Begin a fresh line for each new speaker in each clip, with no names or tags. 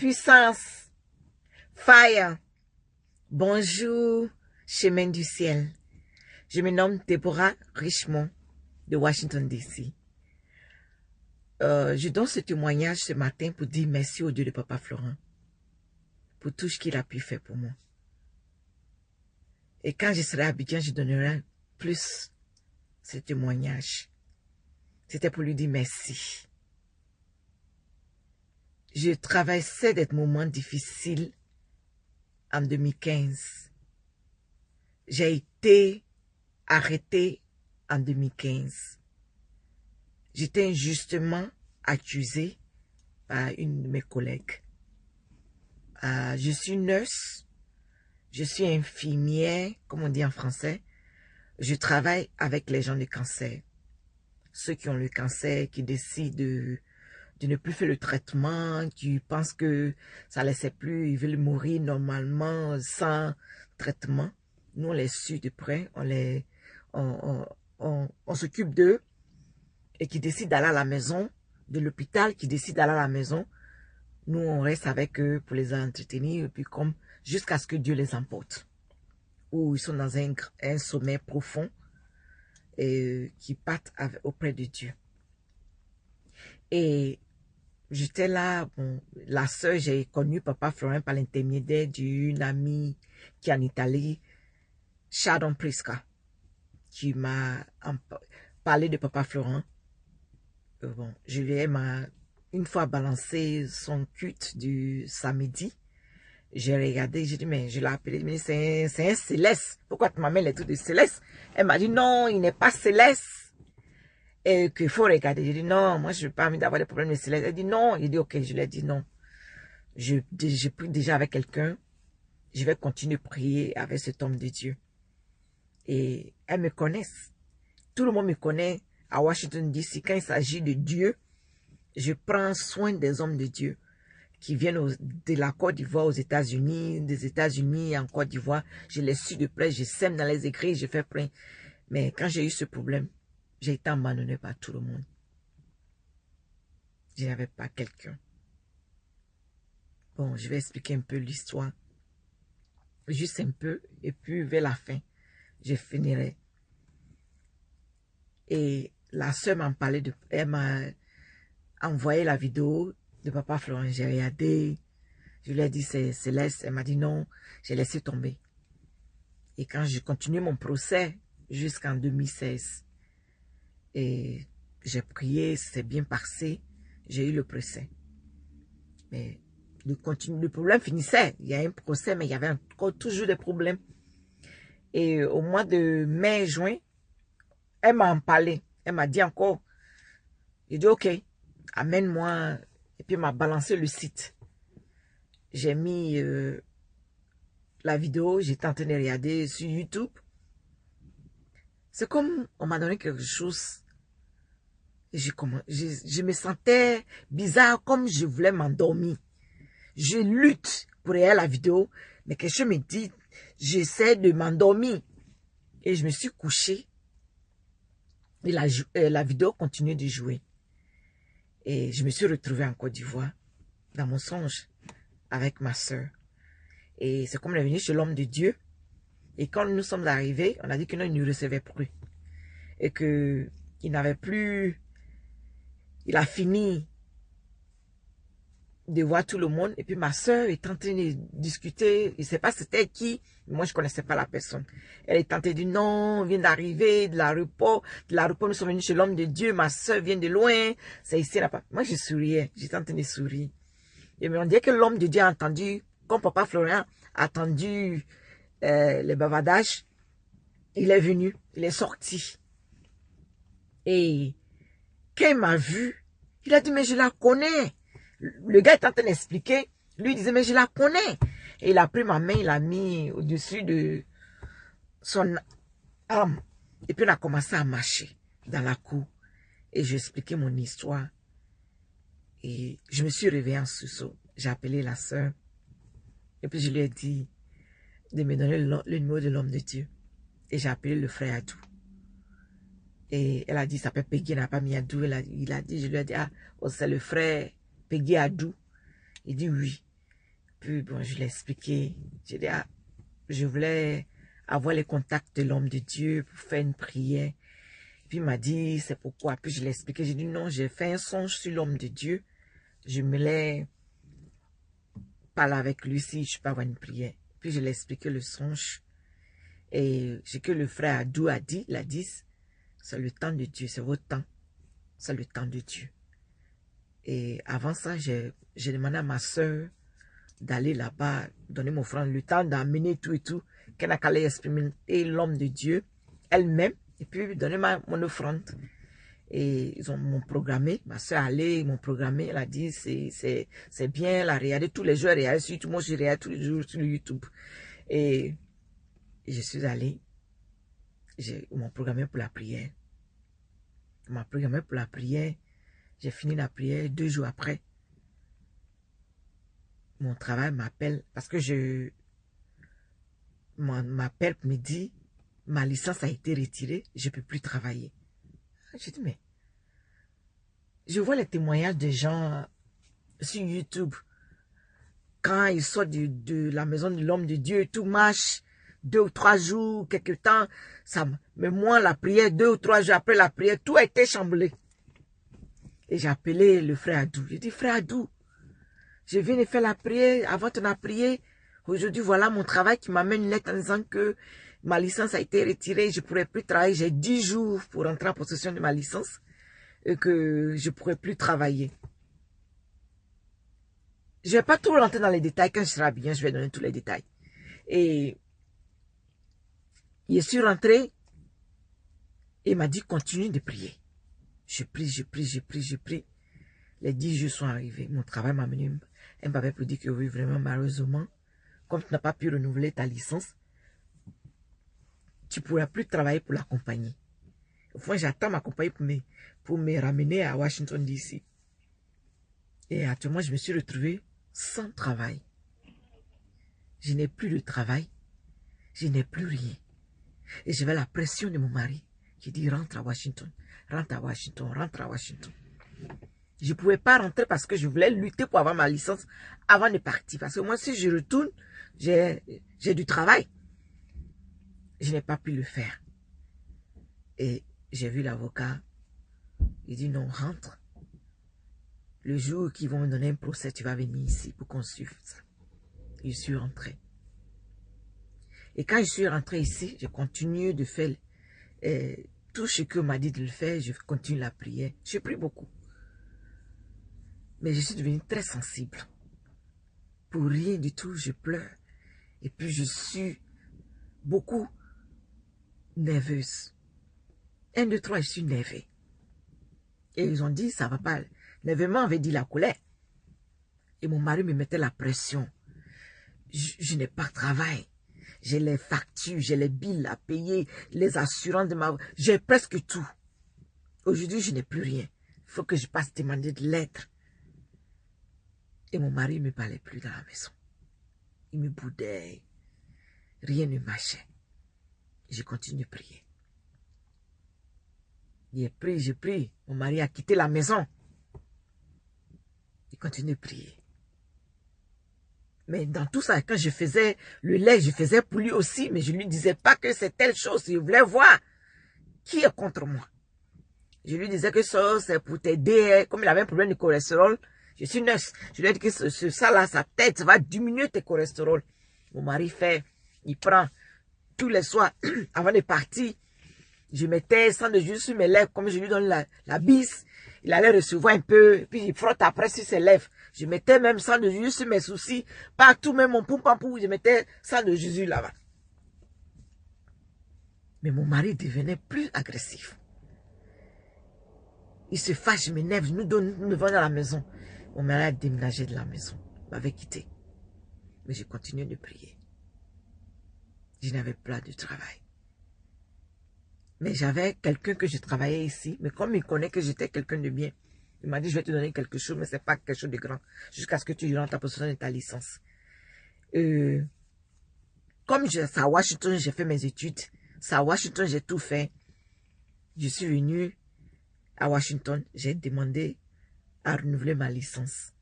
puissance, fire. Bonjour, chemin du ciel. Je me nomme Deborah Richmond de Washington, D.C. Je donne ce témoignage ce matin pour dire merci au Dieu de Papa Florent pour tout ce qu'il a pu faire pour moi. Et quand je serai à Abidjan, je donnerai plus ce témoignage. C'était pour lui dire merci. Je traversais des moments difficiles en 2015. J'ai été arrêtée en 2015. J'étais injustement accusée par une de mes collègues. Je suis nurse, je suis infirmière, comme on dit en français. Je travaille avec les gens de cancer. Ceux qui ont le cancer, qui décident de ne plus faire le traitement, qui pensent que ça ne laissait plus, ils veulent mourir normalement sans traitement. Nous, on les suit de près, on s'occupe d'eux et qui décident d'aller à la maison, de l'hôpital, qui décident d'aller à la maison. Nous, on reste avec eux pour les entretenir, et puis comme jusqu'à ce que Dieu les emporte. Ou ils sont dans un sommeil profond et qui partent auprès de Dieu. Et j'étais là, bon, la sœur, j'ai connu Papa Florent par l'intermédiaire d'une amie qui est en Italie, Sharon Prisca, qui m'a parlé de Papa Florent. Bon, je lui ai une fois balancé son culte du samedi. J'ai regardé, j'ai dit, mais je l'ai appelé, mais c'est un céleste. Pourquoi tu m'amènes les trucs de céleste? Elle m'a dit, non, il n'est pas céleste. Et qu'il faut regarder. J'ai dit, non, moi, je n'ai pas envie d'avoir des problèmes de céleste. Elle dit, non. Il dit, ok, je lui ai dit, non. J'ai pris déjà avec quelqu'un. Je vais continuer à prier avec cet homme de Dieu. Et elles me connaissent. Tout le monde me connaît à Washington, D.C. Quand il s'agit de Dieu, je prends soin des hommes de Dieu qui viennent de la Côte d'Ivoire aux États-Unis, des États-Unis en Côte d'Ivoire. Je les suis de près, je sème dans les écrits, je fais plein. Mais quand j'ai eu ce problème, j'ai été abandonné par tout le monde. Je n'avais pas quelqu'un. Bon, je vais expliquer un peu l'histoire. Juste un peu, et puis vers la fin, je finirai. Et la sœur m'en parlait, elle m'a envoyé la vidéo de Papa Florent. J'ai regardé, je lui ai dit c'est Céleste, elle m'a dit non, j'ai laissé tomber. Et quand j'ai continué mon procès jusqu'en 2016, et j'ai prié, c'est bien passé, j'ai eu le procès. Mais le problème finissait, il y a un procès, mais il y avait encore toujours des problèmes. Et au mois de mai-juin, elle m'a en parlé, elle m'a dit encore, j'ai dit ok, amène-moi, et puis elle m'a balancé le site. J'ai mis la vidéo, j'étais en train de regarder sur YouTube. C'est comme on m'a donné quelque chose. Je me sentais bizarre, comme je voulais m'endormir. Je lutte pour regarder la vidéo, mais quelque chose me dit, j'essaie de m'endormir. Et je me suis couchée. Et la vidéo continue de jouer. Et je me suis retrouvée en Côte d'Ivoire, dans mon songe, avec ma soeur. Et c'est comme elle est venue chez l'homme de Dieu. Et quand nous sommes arrivés, on a dit que non, il ne recevait plus. Et qu'il n'avait plus... Il a fini de voir tout le monde. Et puis ma soeur est en train de discuter. Je ne sais pas c'était qui. Mais moi, je ne connaissais pas la personne. Elle est en train de dire non, on vient d'arriver de l'aéroport. De l'aéroport, nous sommes venus chez l'homme de Dieu. Ma soeur vient de loin. C'est ici, là-bas. Moi, je souriais. J'étais en train de sourire. Et on dirait que l'homme de Dieu a entendu, comme Papa Florent a entendu les bavardages. Il est venu. Il est sorti. Et quand il m'a vu, il a dit, mais je la connais. Le gars est en train d'expliquer. Lui, il disait, mais je la connais. Et il a pris ma main, il l'a mis au-dessus de son arme. Et puis, on a commencé à marcher dans la cour. Et j'ai expliqué mon histoire. Et je me suis réveillée en sursaut. J'ai appelé la sœur. Et puis, je lui ai dit de me donner le numéro de l'homme de Dieu. Et j'ai appelé le frère Adou. Et elle a dit, ça s'appelle Peggy, elle n'a pas mis Adou. Il a dit, je lui ai dit, ah, oh, c'est le frère Peggy Adou. Il dit oui. puis, bon, je l'ai expliqué. J'ai dit, ah, je voulais avoir les contacts de l'homme de Dieu pour faire une prière. Puis il m'a dit, c'est pourquoi. Puis je l'ai expliqué. J'ai dit, non, j'ai fait un songe sur l'homme de Dieu. Je me l'ai parlé avec lui si je peux avoir une prière. Puis je l'ai expliqué le songe. Et ce que le frère Adou a dit, il a dit, c'est le temps de Dieu, c'est votre temps. C'est le temps de Dieu. Et avant ça, j'ai demandé à ma soeur d'aller là-bas, donner mon frère le temps d'amener tout et tout, qu'elle a qu'à aller exprimer l'homme de Dieu elle-même, et puis donner mon offrande. Et ils m'ont programmé, ma soeur allait, ils m'ont programmé, elle a dit, c'est bien, elle a regardé tous les jours, elle regarde sur YouTube, moi je regarde tous les jours sur YouTube. Et je suis allée, ils m'ont programmé pour la prière. Ils m'ont programmé pour la prière, j'ai fini la prière, 2 jours après, mon travail m'appelle, parce que m'appelle me dit, ma licence a été retirée, je ne peux plus travailler. Je dis, mais je vois les témoignages de gens sur YouTube, quand ils sortent de la maison de l'homme de Dieu, tout marche, 2 ou 3 jours, quelque temps, mais moi, la prière, 2 ou 3 jours après la prière, tout a été chamboulé. Et j'ai appelé le frère Adou. J'ai dit, frère Adou, je viens de faire la prière, avant tu as prié. Aujourd'hui, voilà mon travail qui m'amène une lettre en disant que ma licence a été retirée, je ne pourrai plus travailler. J'ai 10 jours pour entrer en possession de ma licence et que je ne pourrai plus travailler. Je ne vais pas trop rentrer dans les détails. Quand je serai bien, je vais donner tous les détails. Et je suis rentré et il m'a dit, continue de prier. Je prie, je prie, je prie, je prie. Les 10 jours sont arrivés. Mon travail m'a amené un papier pour dire que oui, vraiment, malheureusement, comme tu n'as pas pu renouveler ta licence, tu ne pourras plus travailler pour la compagnie. Au fond, j'attends ma compagnie pour me ramener à Washington, D.C. Et actuellement, je me suis retrouvé sans travail. Je n'ai plus de travail. Je n'ai plus rien. Et j'avais la pression de mon mari qui dit rentre à Washington, rentre à Washington, rentre à Washington. Je ne pouvais pas rentrer parce que je voulais lutter pour avoir ma licence avant de partir. Parce que moi, si je retourne, j'ai du travail. Je n'ai pas pu le faire. Et j'ai vu l'avocat. Il dit non, rentre. Le jour qu'ils vont me donner un procès, tu vas venir ici pour qu'on suive ça. Je suis rentré. Et quand je suis rentré ici, je continue de faire tout ce que m'a dit de le faire. Je continue la prière. Je prie beaucoup. Mais je suis devenue très sensible. Pour rien du tout, je pleure. Et puis je suis beaucoup nerveuse. 1, 2, 3, je suis nervée. Et ils ont dit, ça va pas. L'événement avait dit la colère. Et mon mari me mettait la pression. Je n'ai pas de travail. J'ai les factures, j'ai les billes à payer, les assurances de ma... J'ai presque tout. Aujourd'hui, je n'ai plus rien. Il faut que je passe demander de l'aide. Et mon mari ne me parlait plus dans la maison. Il me boudait. Rien ne marchait. Je continue de prier. J'ai prié, j'ai prié. Mon mari a quitté la maison. Il continue de prier. Mais dans tout ça, quand je faisais le lait, je faisais pour lui aussi, mais je ne lui disais pas que c'est telle chose. Je voulais voir qui est contre moi. Je lui disais que ça, c'est pour t'aider. Comme il avait un problème de cholestérol, je suis nurse. Je lui ai dit que ça là, sa tête, ça va diminuer tes cholestérol. Mon mari fait, il prend tous les soirs, avant de partir, je mettais sang de jus sur mes lèvres, comme je lui donne la bise. Il allait recevoir un peu, puis il frotte après sur ses lèvres. Je mettais même sang de jus sur mes soucis, partout, même mon poum-pampou, je mettais sang de Jésus là-bas. Mais mon mari devenait plus agressif. Il se fâche, il m'énerve, nous venons dans la maison. Mon mari a déménagé de la maison, m'avait quitté. Mais je continuais de prier. Je n'avais pas de travail. Mais j'avais quelqu'un que je travaillais ici. Mais comme il connaît que j'étais quelqu'un de bien, il m'a dit, je vais te donner quelque chose, mais ce n'est pas quelque chose de grand. Jusqu'à ce que tu rentres en possession de ta licence. Comme c'est à Washington, j'ai fait mes études. C'est à Washington, j'ai tout fait. Je suis venu à Washington. J'ai demandé à renouveler ma licence.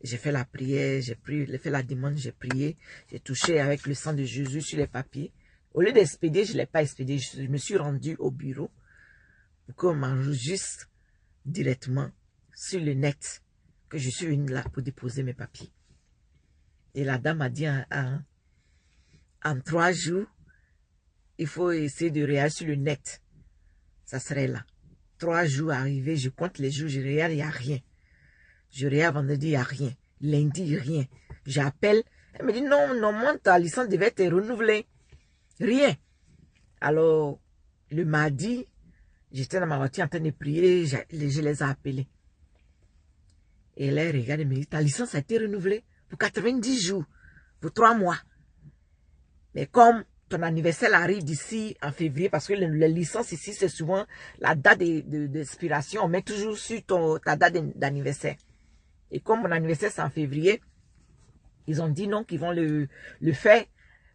J'ai fait la prière, j'ai fait la demande, j'ai prié. J'ai touché avec le sang de Jésus sur les papiers. Au lieu d'expédier, je ne l'ai pas expédié. Je me suis rendu au bureau pour qu'on m'enregistre directement sur le net que je suis venue là pour déposer mes papiers. Et la dame a dit en 3 jours, il faut essayer de réagir sur le net. Ça serait là. 3 jours arrivés, je compte les jours, je regarde, il n'y a rien. Je regarde vendredi, il n'y a rien. Lundi, rien. J'appelle. Elle me dit, non, normalement, ta licence devait être renouvelée. Rien. Alors, le mardi, j'étais dans ma voiture en train de prier, je les ai appelés. Et là, elle regarde et me dit, ta licence a été renouvelée pour 90 jours, pour 3 mois. Mais comme ton anniversaire arrive d'ici en février, parce que les licences ici, c'est souvent la date d'expiration, on met toujours sur ta date d'anniversaire. Et comme mon anniversaire c'est en février, ils ont dit non, qu'ils vont le faire,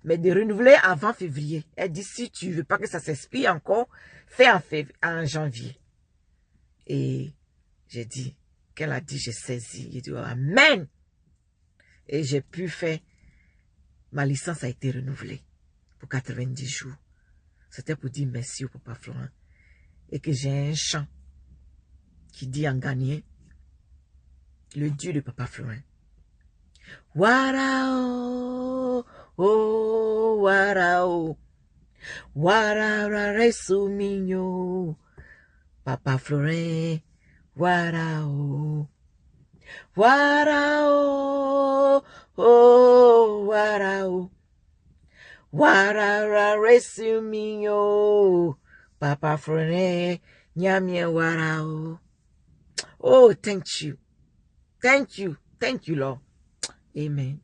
mais de renouveler avant février. Elle dit, si tu veux pas que ça s'expire encore, fais en janvier. Et j'ai dit, qu'elle a dit, j'ai saisi. J'ai dit, oh, amen. Et j'ai pu faire, ma licence a été renouvelée pour 90 jours. C'était pour dire merci au papa Florent. Et que j'ai un chant qui dit en ghanéen, le Dieu de papa Florent. Warao, oh, warao, warara resu minyo, papa Florent, warao, warao, oh, warao, warara resu minyo, papa Florent, nyamye warao. Oh, thank you, Lord. Amen.